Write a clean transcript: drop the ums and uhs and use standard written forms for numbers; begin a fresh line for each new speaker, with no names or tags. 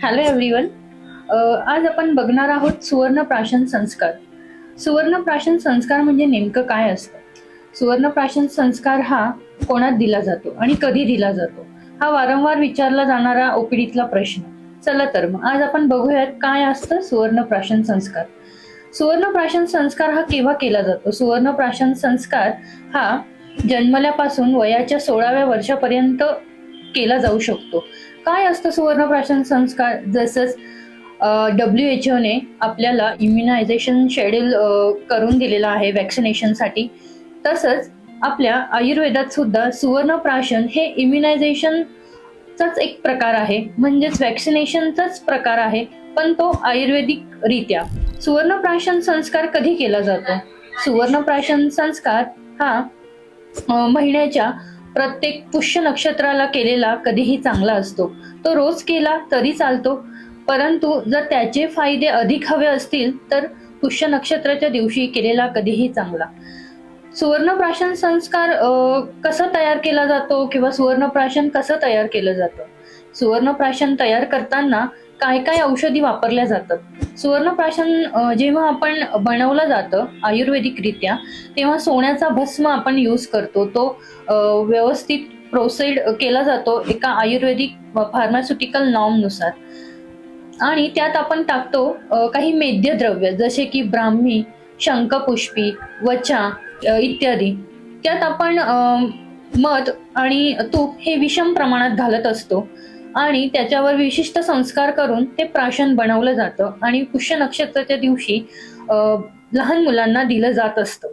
Hello everyone. आज आपण बघणार आहोत सुवर्णप्राशन संस्कार. सुवर्णप्राशन संस्कार म्हणजे नेमकं काय असतं? सुवर्णप्राशन संस्कार हा कोणात दिला जातो आणि कधी दिला जातो, हा वारंवार विचारला जाणारा ओपीडीतला प्रश्न. चला तर मग आज आपण बघूयात काय असतं सुवर्णप्राशन संस्कार. सुवर्णप्राशन संस्कार हा केव्हा केला जातो? सुवर्णप्राशन संस्कार हा जन्मल्यापासून वयाच्या 16व्या वर्षापर्यंत केला जाऊ शकतो. काय असतं सुवर्णप्राशन संस्कार? जसंच WHO ने आपल्याला इम्युनायझेशन शेड्यूल करून दिलेला आहे वॅक्सिनेशनसाठी, तसंच आपल्या आयुर्वेदात सुद्धा सुवर्णप्राशन हे इम्युनायझेशनचाच एक प्रकार आहे, म्हणजेच वॅक्सिनेशनचाच प्रकार आहे, पण तो आयुर्वेदिक रित्या. सुवर्णप्राशन संस्कार कधी केला जातो? सुवर्णप्राशन संस्कार हा महिन्याच्या प्रत्येक पुष्य नक्षत्राला केलेला कधीही चांगला असतो. तो रोज केला तरी चालतो, परंतु जर त्याचे फायदे अधिक हवे असतील तर पुष्य नक्षत्राच्या दिवशी केलेला कधीही चांगला. सुवर्णप्राशन संस्कार कसा तयार केला जातो किंवा सुवर्णप्राशन कसं तयार केलं जातं? सुवर्णप्राशन तयार करताना काय काय औषधी वापरल्या जातात? सुवर्णप्राशन जेव्हा आपण बनवलं जातं आयुर्वेदिक रित्या, तेव्हा सोन्याचा भस्म आपण यूज करतो. तो व्यवस्थित प्रोसेड केला जातो एका आयुर्वेदिक फार्मास्युटिकल नॉर्मनुसार, आणि त्यात आपण टाकतो काही मेद्य द्रव्य जसे की ब्राह्मी, शंखपुष्पी, वचा इत्यादी. त्यात आपण मध आणि तूप हे विषम प्रमाणात घालत असतो आणि त्याच्यावर विशिष्ट संस्कार करून ते प्राशन बनवलं जातं आणि पुष्य नक्षत्राच्या दिवशी लहान मुलांना दिलं जात असतं.